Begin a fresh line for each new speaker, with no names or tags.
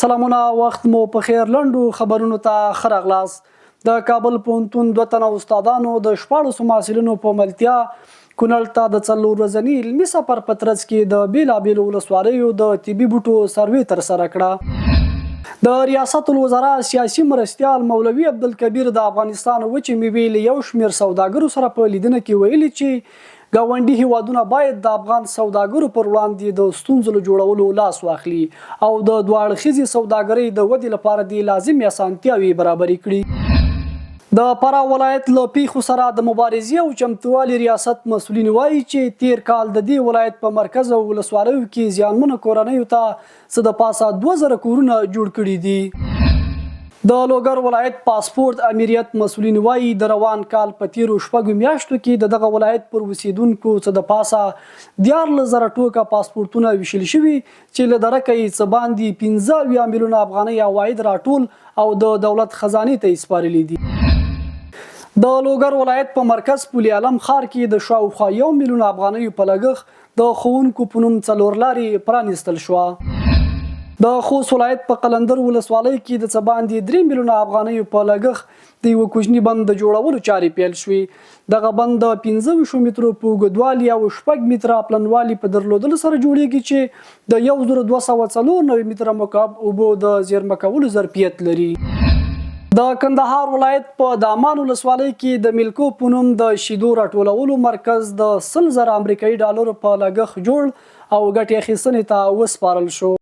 سلامونه وخت مو په خیر لنډو خبرونو ته ښه راغلاست. د کابل پوهنتون 2 تنه استادانو د 14 محصلینو په ملتیا کونړ ته د 4 ورځني علمي سفر په ترڅ کې د بیلابیلو ولسوالیو د طبي بوټو سروې ترسره کړه. د ریاست الوزرا سیاسي مرستیال مولوي عبدالکبیر د افغانستان وچې میوې له یو شمېر سوداګرو سره په لیدنه کې ویلي چې ګاونډي هیوادونه باید د افغان سوداګرو پر وړاندې د ستونزو له جوړولو لاس واخلي او د دوه اړخیزې سوداګرۍ د ودې لپاره د لازمې اسانتیاوې برابرې کړي. د فراه ولایت له پیښو سره د مبارزې او چمتووالي ریاست مسؤلین وایي چې تیر کال د دې ولایت په مرکز او ولسوالیو کې زیانمنو کورنیو ته څه د پاسه 2000 کورونه جوړ کړي دي. د لوګر ولایت پاسپورت امریت مسؤلین وایي د روان کال په تیرو 6 میاشتو کې دغه ولایت پر اوسیدونکو څه د پاسه 14000 ټوکه پاسپورتونه ویشل شوي چې له درکه یې څه باندې 15 میلیونه افغانۍ عواید راټول او د دولت خزانې ته یې سپارلي دي. د لوګر ولایت په مرکز پل علم ښار کې د شاوخوا 1 میلیون افغانیو په لګښت د ښوونکو په نوم 4 لارې پرانیستل شوه. د خوست ولایت په قلندر ولسوالۍ کې د څه باندې 3 میلیونه افغانیو په لګښت د یوه کوچني بند د جوړولو چارې پیل شوې. دغه بند د 15 مترو په اوږدوالي او 6 متره پلنوالي په درلودلو سره جوړیږي چې د 1294 متره مکعب اوبو د زیرمه کولو ظرفیت لري. د کندهار ولایت په دامان ولسوالۍ کې د ملکو په نوم د شیدو راټولولو مرکز د 100,000 امریکایي ډالرو په لګښت جوړ او ګټې اخیستنې ته وسپارل شو.